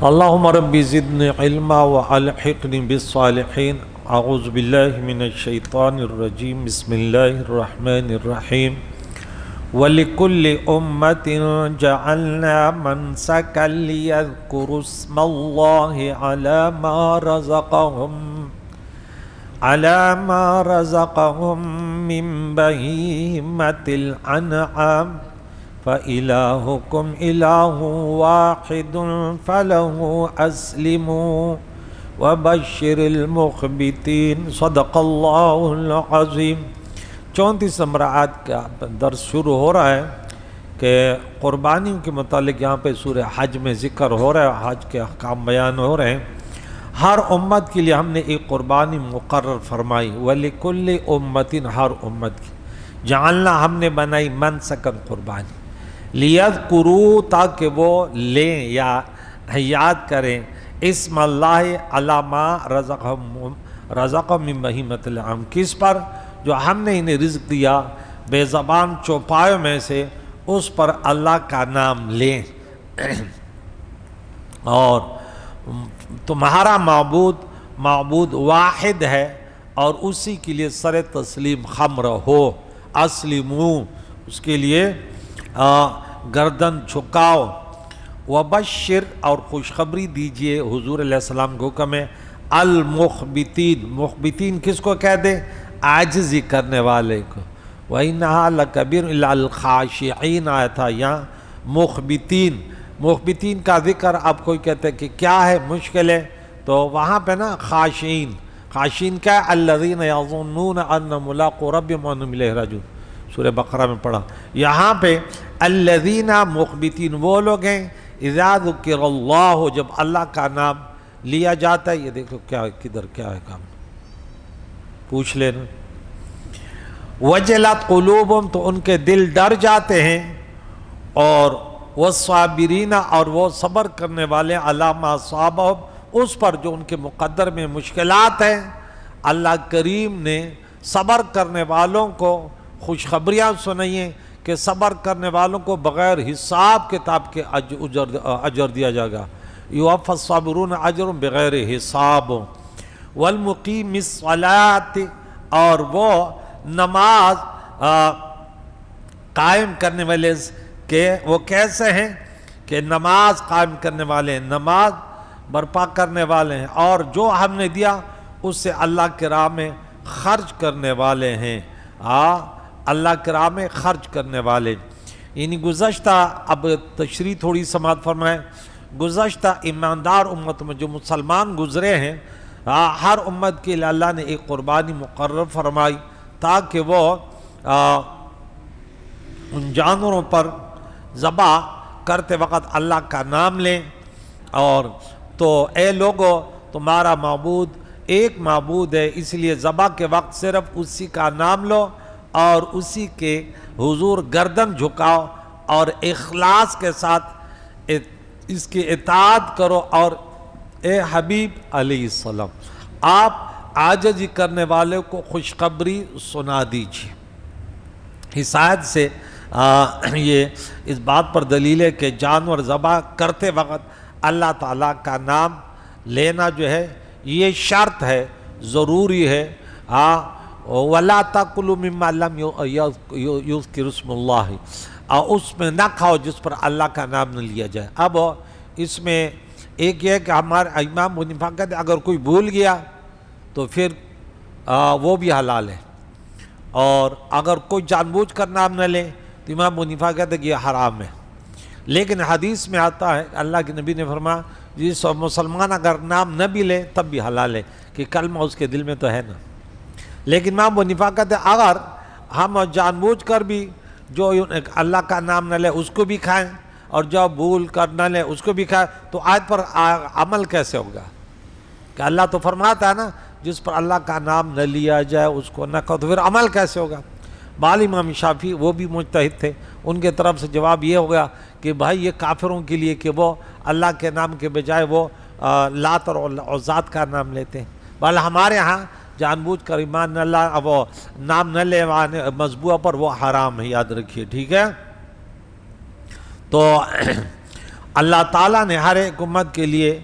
اللهم رب زدني علما والحقني بالصالحين. اعوذ باللہ من الشیطان الرجیم. بسم اللہ الرحمن الرحیم. وَلِكُلِّ أُمَّةٍ جَعَلْنَا مَنْسَكًا لِيَذْكُرُوا اسْمَ اللَّهِ عَلَى مَا رَزَقَهُم مِّن بَهِيمَةِ الْأَنْعَامِ فَإِلَٰهُكُمْ إِلَٰهٌ وَاحِدٌ فَلَهُ أَسْلِمُوا وَبَشِّرِ الْمُخْبِتِينَ. صدق اللہ العظیم. 34 نمبر آیت کا درس شروع ہو رہا ہے کہ قربانیوں کے متعلق یہاں پہ سورہ حج میں ذکر ہو رہا ہے، حج کے احکام بیان ہو رہے ہیں. ہر امت کے لیے ہم نے ایک قربانی مقرر فرمائی. وَلِكُلِّ أُمَّةٍ، ہر امت کی. جعلنا، ہم نے بنائی منسکن، قربانی. لیذکروا، تاکہ وہ لیں یا یاد کریں، اسم اللہ علی ما رزقہم من بہیمۃ الانعام، کس پر؟ جو ہم نے انہیں رزق دیا بے زبان چوپایوں میں سے، اس پر اللہ کا نام لیں. اور تمہارا معبود واحد ہے اور اسی کے لیے سر تسلیم خمر ہو. اسلموا، اس کے لیے گردن جھکاؤ. وبشر، اور خوشخبری دیجئے، حضور علیہ السلام کو حکم ہے. المخبتین، مخبتین کس کو کہہ دیں؟ عاجزی کرنے والے کو. وَإِنَّهَا لَكَبِيرٌ إِلَّا الْخَاشِعِينَ آیا تھا یہاں. مخبتین کا ذکر. اب کوئی کہتے ہیں کہ کیا ہے، مشکل ہے، تو وہاں پہ نا خاشعین کیا ہے؟ الَّذِينَ يَظُنُّونَ أَنَّهُم مُّلَاقُو رَبِّهِمْ وَأَنَّهُمْ إِلَيْهِ راجعون. سورہ بقرہ میں پڑھا. یہاں پہ الذین مخبتین وہ لوگ ہیں اذا ذکر اللہ، جب اللہ کا نام لیا جاتا ہے. یہ دیکھو کیا کدھر کیا ہے کام، پوچھ لینا. وجلت قلوبہم، تو ان کے دل ڈر جاتے ہیں. اور والصابرین، اور وہ صبر کرنے والے، علی ما اصابہم، اس پر جو ان کے مقدر میں مشکلات ہیں. اللہ کریم نے صبر کرنے والوں کو خوشخبریاں سنائیں کہ صبر کرنے والوں کو بغیر حساب کتاب کے اجر دیا جائے گا. یوفی الصابرون اجرهم بغیر حساب. والمقیم الصلاۃ، اور وہ نماز قائم کرنے والے کہ وہ کیسے ہیں کہ نماز قائم کرنے والے ہیں، نماز برپا کرنے والے ہیں، اور جو ہم نے دیا اس سے اللہ کی راہ میں خرچ کرنے والے ہیں. اللہ کی راہ میں خرچ کرنے والے. یعنی گزشتہ، اب تشریح تھوڑی سماعت فرمائیں، گزشتہ ایماندار امت میں جو مسلمان گزرے ہیں، ہر امت کے لیے اللہ نے ایک قربانی مقرر فرمائی تاکہ وہ ان جانوروں پر ذبح کرتے وقت اللہ کا نام لیں. اور تو اے لوگو، تمہارا معبود ایک معبود ہے، اس لیے ذبح کے وقت صرف اسی کا نام لو اور اسی کے حضور گردن جھکاؤ اور اخلاص کے ساتھ اس کی اطاعت کرو. اور اے حبیب علیہ السلام، آپ عاجزی کرنے والے کو خوشخبری سنا دیجیے. اس آیت سے یہ اس بات پر دلیل ہے کہ جانور ذبح کرتے وقت اللہ تعالیٰ کا نام لینا جو ہے یہ شرط ہے، ضروری ہے. وَلَا تَأْكُلُوا مِمَّا لَمْ يُذْكَرِ اسْمُ اللَّهِ، اور اس میں نہ کھاؤ جس پر اللہ کا نام نہ لیا جائے. اب اس میں ایک یہ ہے کہ ہمارے امام ابو حنیفہ کہتے ہیں اگر کوئی بھول گیا تو پھر وہ بھی حلال ہے، اور اگر کوئی جان بوجھ کر نام نہ لے تو امام ابو حنیفہ کہتے ہیں کہ یہ حرام ہے. لیکن حدیث میں آتا ہے، اللہ کے نبی نے فرمایا جس مسلمان اگر نام نہ بھی لے تب بھی حلال ہے، کہ کلمہ اس کے دل میں تو ہے نا. لیکن امام ابو حنیفہ کہتے ہیں اگر ہم جان بوجھ کر بھی جو اللہ کا نام نہ لے اس کو بھی کھائیں اور جو بھول کر نہ لے اس کو بھی کھائیں، تو آیت پر عمل کیسے ہوگا؟ کہ اللہ تو فرماتا ہے نا جس پر اللہ کا نام نہ لیا جائے اس کو نہ کھاؤ، تو پھر عمل کیسے ہوگا؟ بال امام شافعی، وہ بھی مجتہد تھے، ان کے طرف سے جواب یہ ہوگا کہ بھائی یہ کافروں کے لیے کہ وہ اللہ کے نام کے بجائے وہ لات اور عزات کا نام لیتے ہیں. بل ہمارے ہاں جان بوجھ کر ایمان نہ لا، وہ نام نہ لے مذبوح پر، وہ حرام ہے، یاد رکھیے، ٹھیک ہے. تو اللہ تعالیٰ نے ہر ایک امت کے لیے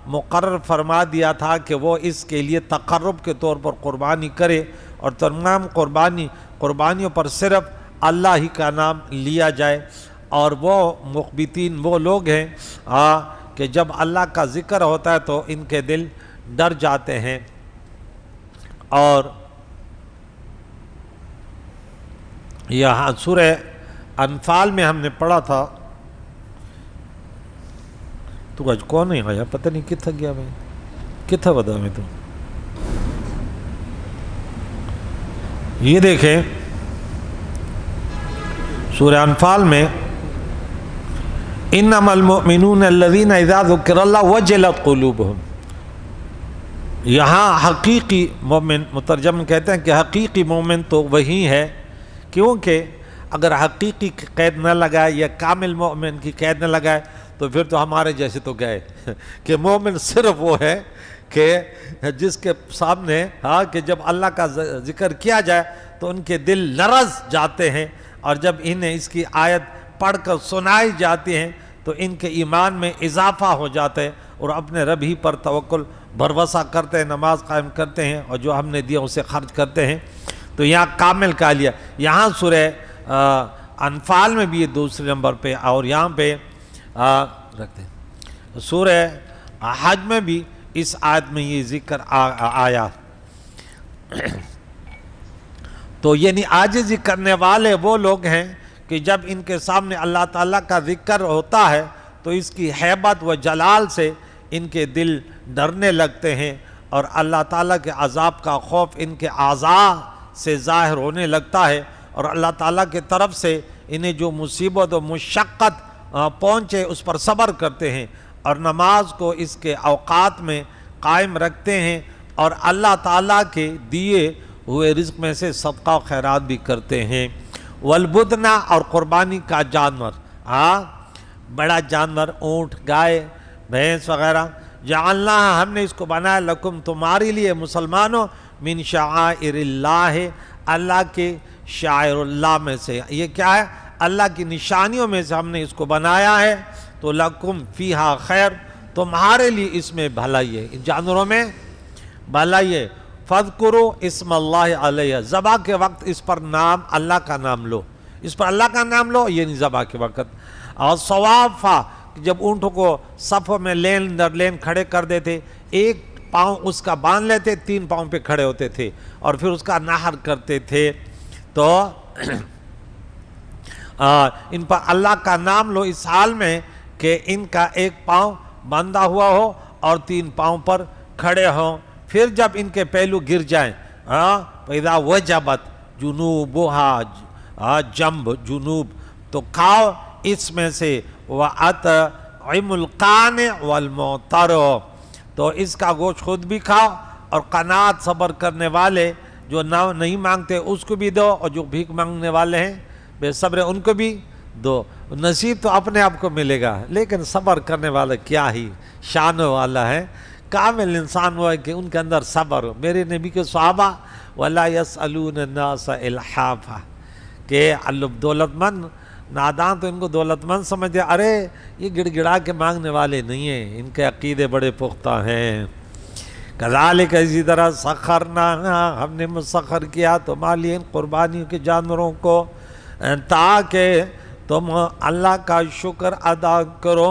مقرر فرما دیا تھا کہ وہ اس کے لیے تقرب کے طور پر قربانی کرے، اور تمام قربانیوں پر صرف اللہ ہی کا نام لیا جائے۔ اور وہ مخبتین وہ لوگ ہیں کہ جب اللہ کا ذکر ہوتا ہے تو ان کے دل ڈر جاتے ہیں۔ اور یہاں سورہ انفال میں ہم نے پڑھا تھا، تو آج کون نہیں آیا، پتہ نہیں کتھا گیا میں، کتھا بدا میں تو یہ دیکھیں سورہ انفال میں انما المؤمنون الذین اذا ذکر اللہ وجلت قلوبہم، یہاں حقیقی مومن مترجم کہتے ہیں کہ حقیقی مومن تو وہی ہے، کیونکہ اگر حقیقی کی قید نہ لگائے یا کامل مومن کی قید نہ لگائے تو پھر تو ہمارے جیسے تو گئے کہ مومن صرف وہ ہے کہ جس کے سامنے کہ جب اللہ کا ذکر کیا جائے تو ان کے دل لرز جاتے ہیں، اور جب انہیں اس کی آیت پڑھ کر سنائی جاتی ہیں تو ان کے ایمان میں اضافہ ہو جاتا ہے اور اپنے رب ہی پر توکل بھروسہ کرتے ہیں، نماز قائم کرتے ہیں اور جو ہم نے دیا اسے خرچ کرتے ہیں۔ تو یہاں کامل کا لیا، یہاں سورہ انفال میں بھی یہ دوسرے نمبر پہ، اور یہاں پہ رکھتے ہیں سورہ حج میں بھی اس آیت میں یہ ذکر آیا۔ تو یعنی عاجزی کرنے والے وہ لوگ ہیں کہ جب ان کے سامنے اللہ تعالیٰ کا ذکر ہوتا ہے تو اس کی ہیبت و جلال سے ان کے دل ڈرنے لگتے ہیں، اور اللہ تعالیٰ کے عذاب کا خوف ان کے اعضاء سے ظاہر ہونے لگتا ہے، اور اللہ تعالیٰ کی طرف سے انہیں جو مصیبت و مشقت پہنچے اس پر صبر کرتے ہیں، اور نماز کو اس کے اوقات میں قائم رکھتے ہیں، اور اللہ تعالیٰ کے دیے ہوئے رزق میں سے صدقہ و خیرات بھی کرتے ہیں۔ والبدنا، اور قربانی کا جانور، بڑا جانور اونٹ، گائے، بھینس وغیرہ، جعلناہا، ہم نے اس کو بنایا، لکم تمہارے لیے مسلمانوں، من شعائر اللہ، اللہ کے شعائر اللہ میں سے، یہ کیا ہے؟ اللہ کی نشانیوں میں سے ہم نے اس کو بنایا ہے، تو لکم فیہا خیر، تمہارے لیے اس میں بھلائی ہے، ان جانوروں میں بھلائی ہے۔ فَاذْكُرُوا اسم اللہ علیہ، ذبح کے وقت اس پر نام اللہ کا نام لو، اس پر اللہ کا نام لو، یہ نہیں ذبح کے وقت۔ اور صوافا، جب اونٹوں کو صفوں میں لین در لین کھڑے کر دیتے، ایک پاؤں اس کا باندھ لیتے، 3 پاؤں پہ کھڑے ہوتے تھے، اور پھر اس کا نحر کرتے تھے، تو ان پر اللہ کا نام لو اس حال میں کہ ان کا ایک پاؤں باندھا ہوا ہو اور 3 پاؤں پر کھڑے ہوں، پھر جب ان کے پہلو گر جائیں، فَإِذَا وَجَبَتْ جُنُوبُهَا، جنب جنوب، تو کھاؤ اس میں سے، وَأَطْعِمُ الْقَانِعَ وَالْمُعْتَرَ، تو اس کا گوشت خود بھی کھاؤ، اور قناعت صبر کرنے والے جو نہیں مانگتے اس کو بھی دو، اور جو بھیک مانگنے والے ہیں بے صبر ان کو بھی دو۔ نصیب تو اپنے آپ کو ملے گا، لیکن صبر کرنے والا کیا ہی شان والا ہے، کامل انسان وہ ہے کہ ان کے اندر صبر ہو۔ میرے نبی کے صحابہ وَلَا يَسْأَلُونَ النَّاسَ إِلْحَافًا، کہ دولت مند نادان تو ان کو دولت مند سمجھتے، ارے یہ گڑ گڑا کے مانگنے والے نہیں ہیں، ان کے عقیدے بڑے پختہ ہیں۔ کذالک، اسی طرح سخرنا، ہم نے مسخر کیا تمہارے لیے ان قربانیوں کے جانوروں کو، تاکہ تم اللہ کا شکر ادا کرو۔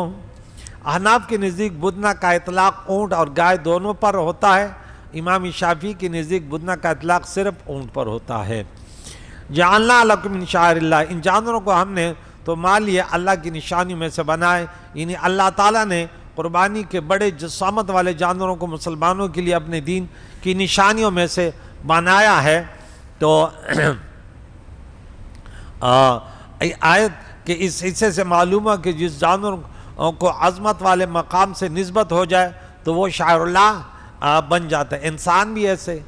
احناف کے نزدیک بدنہ کا اطلاق اونٹ اور گائے دونوں پر ہوتا ہے، امام شافعی کے نزدیک بدنہ کا اطلاق صرف اونٹ پر ہوتا ہے۔ جعلنا لکم من شعائر اللہ، ان جانوروں کو ہم نے تمہارے لیے اللہ کی نشانیوں میں سے بنائے، یعنی اللہ تعالیٰ نے قربانی کے بڑے جسامت والے جانوروں کو مسلمانوں کے لیے اپنے دین کی نشانیوں میں سے بنایا ہے۔ تو آیت کے اس حصے سے معلوم ہے کہ جس جانور کو عظمت والے مقام سے نسبت ہو جائے تو وہ شاعر اللہ بن جاتا ہے۔ انسان بھی ایسے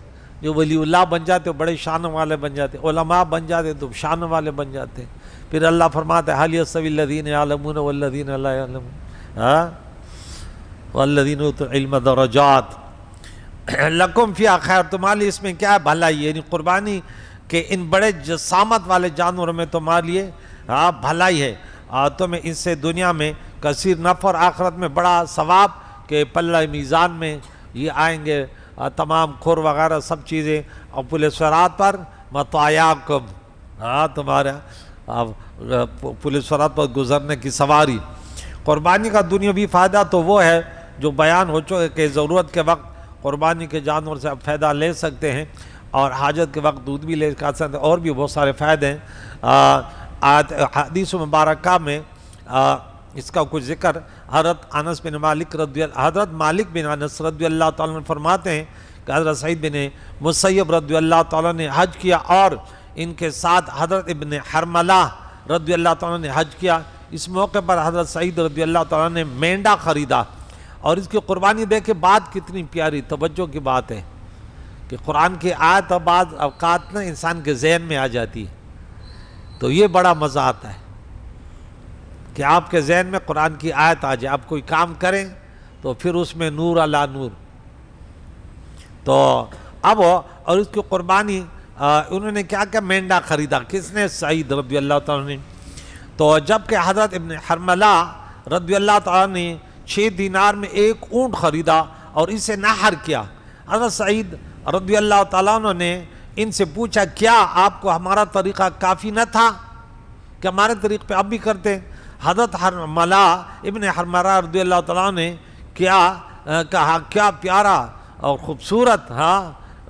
جو ولی اللہ بن جاتے وہ بڑے شان والے بن جاتے، علماء بن جاتے تو شان والے بن جاتے۔ پھر اللہ فرماتا ہے حَلْ يَسْتَوِي الَّذِينَ يَعْلَمُونَ وَالَّذِينَ لَا يَعْلَمُونَ وَالَّذِينَ أُوتُوا الْعِلْمَ دَرَجَاتٍ لَكُمْ فِيهَا خَيْرٌ، تمہارے لیے اس میں کیا ہے؟ بھلائی، یعنی قربانی کے ان بڑے جسامت والے جانوروں میں تمہارے لیے بھلائی ہے، تمہیں اس سے دنیا میں کثیر نفع اور آخرت میں بڑا ثواب کہ پلہ میزان میں یہ آئیں گے تمام کھر وغیرہ سب چیزیں، اور پل صراط پر مطایاکم، ہاں تمہارا پل صراط پر گزرنے کی سواری۔ قربانی کا دنیاوی فائدہ تو وہ ہے جو بیان ہو چکے کہ ضرورت کے وقت قربانی کے جانور سے آپ فائدہ لے سکتے ہیں، اور حاجت کے وقت دودھ بھی لے سکتے ہیں، اور بھی بہت سارے فائدے ہیں۔ حدیث مبارکہ میں اس کا کچھ ذکر حضرت مالک بن انس رضی اللہ تعالیٰ عنہ فرماتے ہیں کہ حضرت سعید بن مسیب رضی اللہ تعالیٰ نے حج کیا، اور ان کے ساتھ حضرت ابن حرملہ رضی اللہ تعالیٰ نے حج کیا۔ اس موقع پر حضرت سعید رضی اللہ تعالیٰ نے مینڈا خریدا، اور اس کی قربانی دیکھے بات کتنی پیاری توجہ کی بات ہے کہ قرآن کی آیت بعض اوقات نا انسان کے ذہن میں آ جاتی ہے، تو یہ بڑا مزہ آتا ہے کہ آپ کے ذہن میں قرآن کی آیت آ جائے، آپ کوئی کام کریں تو پھر اس میں نور علی نور۔ تو اب اور اس کی قربانی انہوں نے کیا مینڈا خریدا، کس نے؟ سعید رضی اللہ تعالیٰ نے۔ تو جب کہ حضرت ابن حرملہ رضی اللہ تعالیٰ نے 6 دینار میں ایک اونٹ خریدا اور اسے نحر کیا، حضرت سعید رضی اللہ تعالیٰ عنہ نے ان سے پوچھا کیا آپ کو ہمارا طریقہ کافی نہ تھا کہ ہمارے طریق پہ اب بھی کرتے؟ حضرت حرملہ ابن حرملہ رضی اللہ تعالیٰ نے کیا کہا، کیا پیارا اور خوبصورت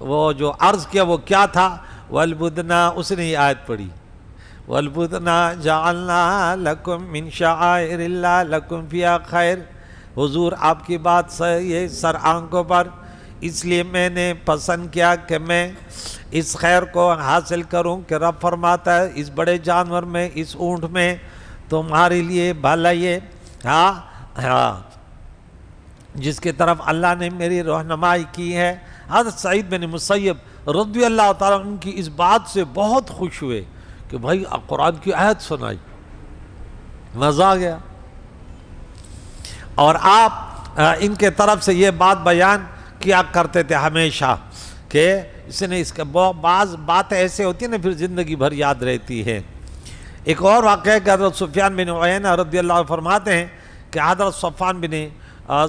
وہ جو عرض کیا وہ کیا تھا؟ والبدنا، اس نے یہ آیت پڑھی، والبدنا جعلنا لکم من شعائر اللہ لکم فیہا خیر۔ حضور آپ کی بات صحیح ہے سر آنکھوں پر، اس لیے میں نے پسند کیا کہ میں اس خیر کو حاصل کروں کہ رب فرماتا ہے اس بڑے جانور میں، اس اونٹ میں تمہارے لیے بھلائی ہے، جس کی طرف اللہ نے میری رہنمائی کی ہے۔ حضرت سعید بن مسیب رضی اللہ تعالیٰ ان کی اس بات سے بہت خوش ہوئے کہ بھائی قرآن کی آیت سنائی، مزہ آ گیا۔ اور آپ ان کے طرف سے یہ بات بیان کیا کرتے تھے ہمیشہ کہ اس نے اس کے بعض باتیں ایسے ہوتی ہیں نا پھر زندگی بھر یاد رہتی ہے۔ ایک اور واقعہ کہ حضرت سفیان بن عیینہ رضی اللہ عنہ فرماتے ہیں کہ حضرت صفوان بن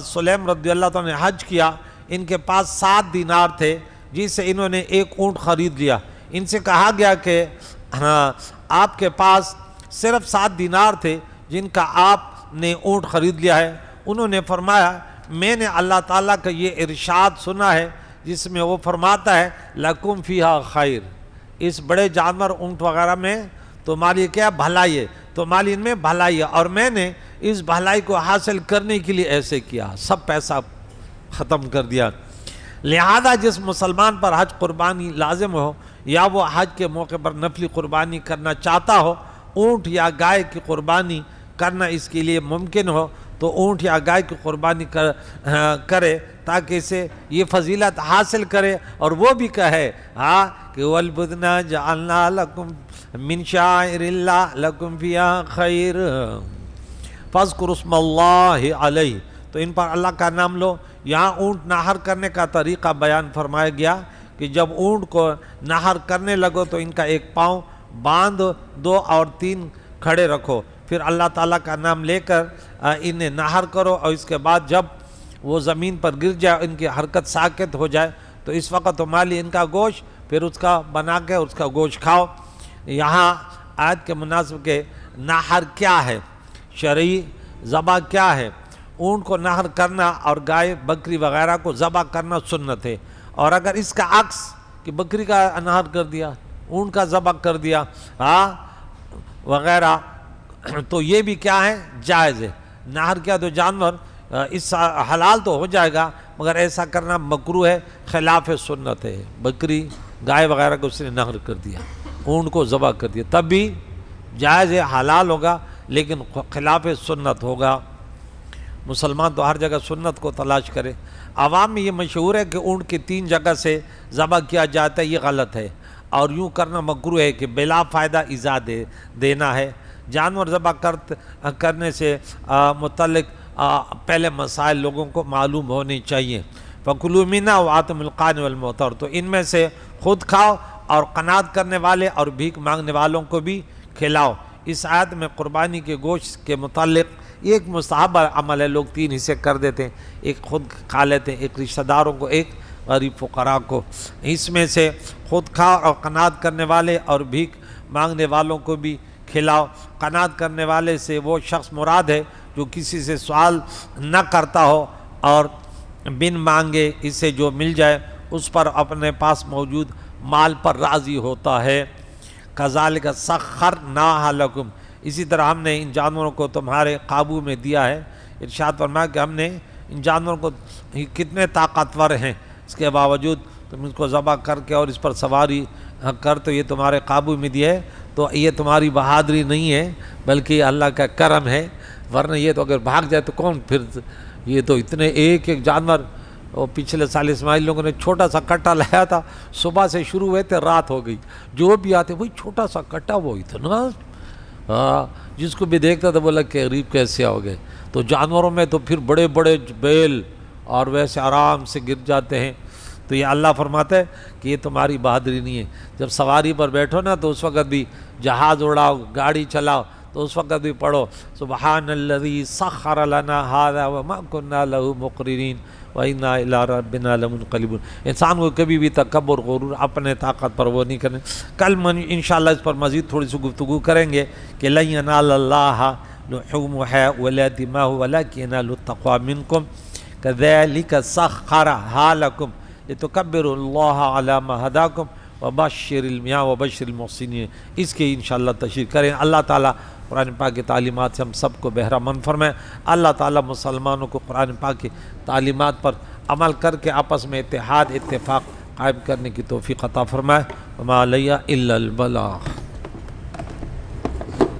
سلیم رضی اللہ تعالیٰ نے حج کیا، ان کے پاس 7 دینار تھے جس سے انہوں نے ایک اونٹ خرید لیا۔ ان سے کہا گیا کہ آپ کے پاس صرف 7 دینار تھے جن کا آپ نے اونٹ خرید لیا ہے۔ انہوں نے فرمایا میں نے اللہ تعالیٰ کا یہ ارشاد سنا ہے جس میں وہ فرماتا ہے لکم فیہا خیر، اس بڑے جانور اونٹ وغیرہ میں تمہاری کیا بھلائی ہے، تمہاری ان میں بھلائی ہے، اور میں نے اس بھلائی کو حاصل کرنے کے لیے ایسے کیا، سب پیسہ ختم کر دیا۔ لہذا جس مسلمان پر حج قربانی لازم ہو یا وہ حج کے موقع پر نفلی قربانی کرنا چاہتا ہو، اونٹ یا گائے کی قربانی کرنا اس کے لیے ممکن ہو تو اونٹ یا گائے کی قربانی کرے تاکہ اسے یہ فضیلت حاصل کرے، اور وہ بھی کہے کہ والبدنا جعلنا لکم من شعائر اللہ لکم فیہا خیر فاذکروا اسم اللہ علیہ، تو ان پر اللہ کا نام لو۔ یہاں اونٹ نہر کرنے کا طریقہ بیان فرمایا گیا کہ جب اونٹ کو نہر کرنے لگو تو ان کا ایک پاؤں باندھ دو اور 3 کھڑے رکھو، پھر اللہ تعالیٰ کا نام لے کر انہیں نہر کرو، اور اس کے بعد جب وہ زمین پر گر جائے ان کی حرکت ساکت ہو جائے تو اس وقت تمہاری ان کا گوشت پھر اس کا بنا کے اس کا گوشت کھاؤ۔ یہاں آیت کے مناسب کہ نہر کیا ہے، شرعی ذبح کیا ہے؟ اونٹ کو نہر کرنا اور گائے بکری وغیرہ کو ذبح کرنا سنت ہے، اور اگر اس کا عکس کہ بکری کا نہر کر دیا، اونٹ کا ذبح کر دیا وغیرہ تو یہ بھی کیا ہے؟ جائز ہے۔ نہر کیا تو جانور اس حلال تو ہو جائے گا مگر ایسا کرنا مکروہ ہے، خلاف سنت ہے۔ بکری گائے وغیرہ کو اس نے نہر کر دیا، اونٹ کو ذبح کر دیا، تب بھی جائز ہے، حلال ہوگا لیکن خلاف سنت ہوگا۔ مسلمان تو ہر جگہ سنت کو تلاش کرے۔ عوام میں یہ مشہور ہے کہ اونٹ کی 3 جگہ سے ذبح کیا جاتا ہے، یہ غلط ہے، اور یوں کرنا مکروہ ہے کہ بلا فائدہ ایذا دینا ہے۔ جانور ذبح کرنے سے متعلق پہلے مسائل لوگوں کو معلوم ہونے چاہیے۔ فَكُلُوا مِنْهَا وَآتِمُوا الْقَانِعَ وَالْمُعْتَرَ، تو ان میں سے خود کھاؤ اور قناعت کرنے والے اور بھیک مانگنے والوں کو بھی کھلاؤ۔ اس آیت میں قربانی کے گوشت کے متعلق یہ ایک مستحب عمل ہے، لوگ 3 حصے کر دیتے ہیں، ایک خود کھا لیتے ہیں، ایک رشتہ داروں کو، ایک غریب فقراء کو۔ اس میں سے خود کھا اور قناعت کرنے والے اور بھیک مانگنے والوں کو بھی کھلاؤ۔ قناعت کرنے والے سے وہ شخص مراد ہے جو کسی سے سوال نہ کرتا ہو اور بن مانگے اسے جو مل جائے اس پر اپنے پاس موجود مال پر راضی ہوتا ہے۔ کذالک سخرناھا لکم، اسی طرح ہم نے ان جانوروں کو تمہارے قابو میں دیا ہے۔ ارشاد فرمایا کہ ہم نے ان جانوروں کو کتنے طاقتور ہیں، اس کے باوجود تم اس کو ذبح کر کے اور اس پر سواری کر تو یہ تمہارے قابو میں دیا ہے، تو یہ تمہاری بہادری نہیں ہے بلکہ یہ اللہ کا کرم ہے، ورنہ یہ تو اگر بھاگ جائے تو کون پھر، یہ تو اتنے ایک ایک جانور۔ وہ پچھلے سال اسماعیل لوگوں نے چھوٹا سا کٹا لایا تھا، صبح سے شروع ہوئے تھے، رات ہو گئی، جو بھی آتے وہی چھوٹا سا کٹا، وہ اتنا جس کو بھی دیکھتا تھا بولا کہ غریب کیسے ہو گئے۔ تو جانوروں میں تو پھر بڑے بڑے بیل اور ویسے آرام سے گر جاتے ہیں۔ تو یہ اللہ فرماتا ہے کہ یہ تمہاری بہادری نہیں ہے۔ جب سواری پر بیٹھو نا تو اس وقت بھی جہاز اڑاؤ، گاڑی چلاؤ تو اس وقت بھی پڑھو سبحان الذی سخر لنا ھذا وما كنا له مقرنین وَإِنَّا إِلَىٰ رَبِّنَا لَمُنْقَلِبُونَ۔ انسان کو کبھی بھی تکبر غرور اپنے طاقت پر وہ نہیں کرنے۔ کل انشاءاللہ اس پر مزید تھوڑی سی گفتگو کریں گے کہ لَن يَنَالَ اللَّهَ لُحُومُهَا وَلَا دِمَاؤُهَا وَلَكِنْ يَنَالُهُ التَّقْوَىٰ مِنكُمْ كَذَٰلِكَ سَخَّرَهَا لَكُمْ لِتُكَبِّرُوا اللَّهَ عَلَىٰ مَا هَدَاكُمْ وَبَشِّرِ الْمُحْسِنِينَ۔ اس کی انشاءاللہ تشریح کریں۔ اللہ تعالیٰ قرآن پاک کی تعلیمات سے ہم سب کو بہرہ مند فرمائے۔ اللہ تعالیٰ مسلمانوں کو قرآن پاک کی تعلیمات پر عمل کر کے آپس میں اتحاد اتفاق قائم کرنے کی توفیق عطا فرمائے۔ وما علیہ الا البلاغ۔